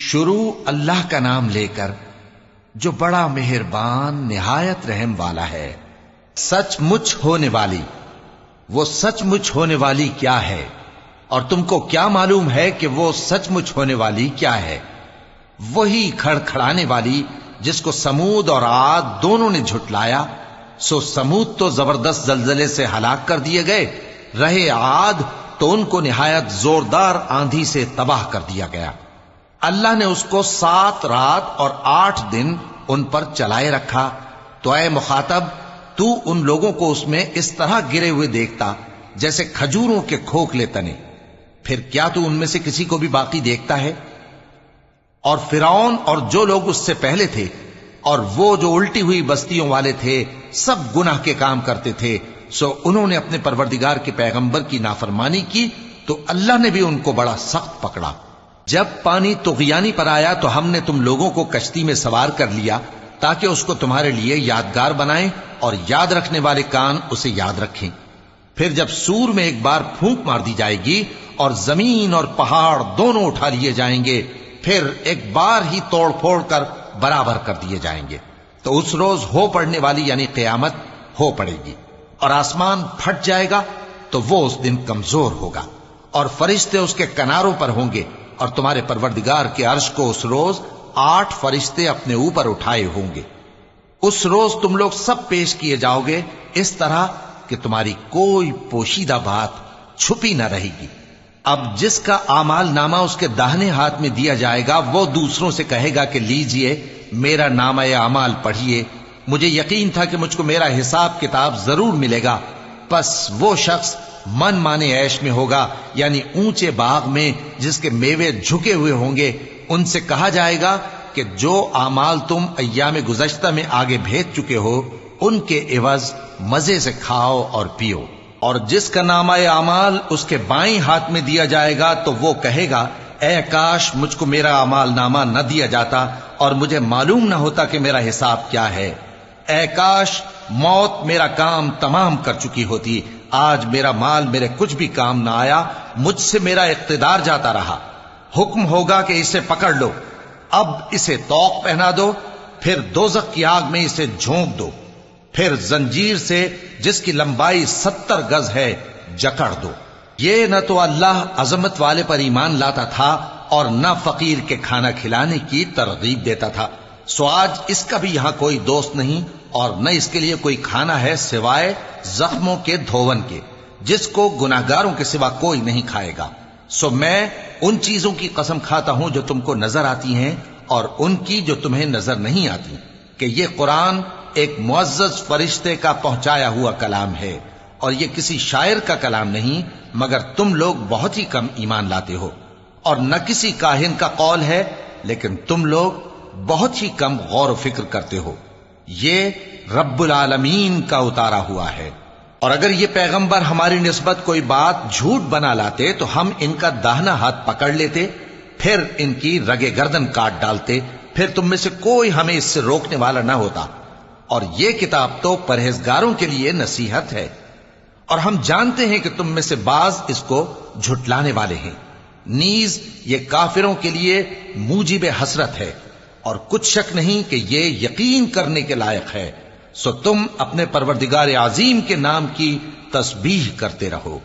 شروع اللہ کا نام لے کر جو بڑا مہربان نہایت رحم والا ہے۔ سچ مچ ہونے والی، وہ سچ مچ ہونے والی کیا ہے؟ اور تم کو کیا معلوم ہے کہ وہ سچ مچ ہونے والی کیا ہے؟ وہی کھڑکھڑانے والی جس کو سمود اور عاد دونوں نے جھٹلایا۔ سو سمود تو زبردست زلزلے سے ہلاک کر دیے گئے، رہے عاد تو ان کو نہایت زوردار آندھی سے تباہ کر دیا گیا۔ اللہ نے اس کو 7 رات اور 8 دن ان پر چلائے رکھا۔ تو اے مخاطب، تو ان لوگوں کو اس میں اس طرح گرے ہوئے دیکھتا جیسے کھجوروں کے کھوکھلے تنے، پھر کیا تو ان میں سے کسی کو بھی باقی دیکھتا ہے؟ اور فرعون اور جو لوگ اس سے پہلے تھے اور وہ جو الٹی ہوئی بستیوں والے تھے، سب گناہ کے کام کرتے تھے، سو انہوں نے اپنے پروردگار کے پیغمبر کی نافرمانی کی تو اللہ نے بھی ان کو بڑا سخت پکڑا۔ جب پانی طغیانی پر آیا تو ہم نے تم لوگوں کو کشتی میں سوار کر لیا تاکہ اس کو تمہارے لیے یادگار بنائیں اور یاد رکھنے والے کان اسے یاد رکھیں۔ پھر جب سور میں ایک بار پھونک مار دی جائے گی اور زمین اور پہاڑ دونوں اٹھا لیے جائیں گے، پھر ایک بار ہی توڑ پھوڑ کر برابر کر دیے جائیں گے، تو اس روز ہو پڑنے والی یعنی قیامت ہو پڑے گی، اور آسمان پھٹ جائے گا تو وہ اس دن کمزور ہوگا، اور فرشتے اس کے کناروں پر ہوں گے، اور تمہارے پروردگار کے عرش کو اس روز 8 فرشتے اپنے اوپر اٹھائے ہوں گے۔ اس روز تم لوگ سب پیش کیے جاؤ گے اس طرح کہ تمہاری کوئی پوشیدہ بات چھپی نہ رہے گی۔ اب جس کا اعمال نامہ اس کے داہنے ہاتھ میں دیا جائے گا، وہ دوسروں سے کہے گا کہ لیجئے میرا نامہ اعمال پڑھیے، مجھے یقین تھا کہ مجھ کو میرا حساب کتاب ضرور ملے گا۔ پس وہ شخص من مانے عیش میں ہوگا، یعنی اونچے باغ میں جس کے میوے جھکے ہوئے ہوں گے۔ ان سے کہا جائے گا کہ جو اعمال تم ایام گزشتہ میں آگے بھیج چکے ہو، ان کے عوض مزے سے کھاؤ اور پیو۔ اور جس کا نامہ اعمال اس کے بائیں ہاتھ میں دیا جائے گا تو وہ کہے گا، اے کاش مجھ کو میرا اعمال نامہ نہ دیا جاتا اور مجھے معلوم نہ ہوتا کہ میرا حساب کیا ہے۔ اے کاش موت میرا کام تمام کر چکی ہوتی، آج میرا مال میرے کچھ بھی کام نہ آیا، مجھ سے میرا اقتدار جاتا رہا۔ حکم ہوگا کہ اسے پکڑ لو، اب اسے طوق پہنا دو، پھر دوزخ کی آگ میں اسے جھونک دو، پھر زنجیر سے جس کی لمبائی 70 گز ہے جکڑ دو۔ یہ نہ تو اللہ عظمت والے پر ایمان لاتا تھا اور نہ فقیر کے کھانا کھلانے کی ترغیب دیتا تھا، سو آج اس کا بھی یہاں کوئی دوست نہیں اور نہ اس کے لیے کوئی کھانا ہے سوائے زخموں کے دھون کے، جس کو گناہگاروں کے سوا کوئی نہیں کھائے گا۔ سو میں ان چیزوں کی قسم کھاتا ہوں جو تم کو نظر آتی ہیں اور ان کی جو تمہیں نظر نہیں آتی، کہ یہ قرآن ایک معزز فرشتے کا پہنچایا ہوا کلام ہے، اور یہ کسی شاعر کا کلام نہیں، مگر تم لوگ بہت ہی کم ایمان لاتے ہو، اور نہ کسی کاہن کا قول ہے، لیکن تم لوگ بہت ہی کم غور و فکر کرتے ہو۔ یہ رب العالمین کا اتارا ہوا ہے۔ اور اگر یہ پیغمبر ہماری نسبت کوئی بات جھوٹ بنا لاتے تو ہم ان کا داہنا ہاتھ پکڑ لیتے، پھر ان کی رگے گردن کاٹ ڈالتے، پھر تم میں سے کوئی ہمیں اس سے روکنے والا نہ ہوتا۔ اور یہ کتاب تو پرہیزگاروں کے لیے نصیحت ہے، اور ہم جانتے ہیں کہ تم میں سے بعض اس کو جھٹلانے والے ہیں، نیز یہ کافروں کے لیے موجب حسرت ہے، اور کچھ شک نہیں کہ یہ یقین کرنے کے لائق ہے۔ سو تم اپنے پروردگار عظیم کے نام کی تسبیح کرتے رہو۔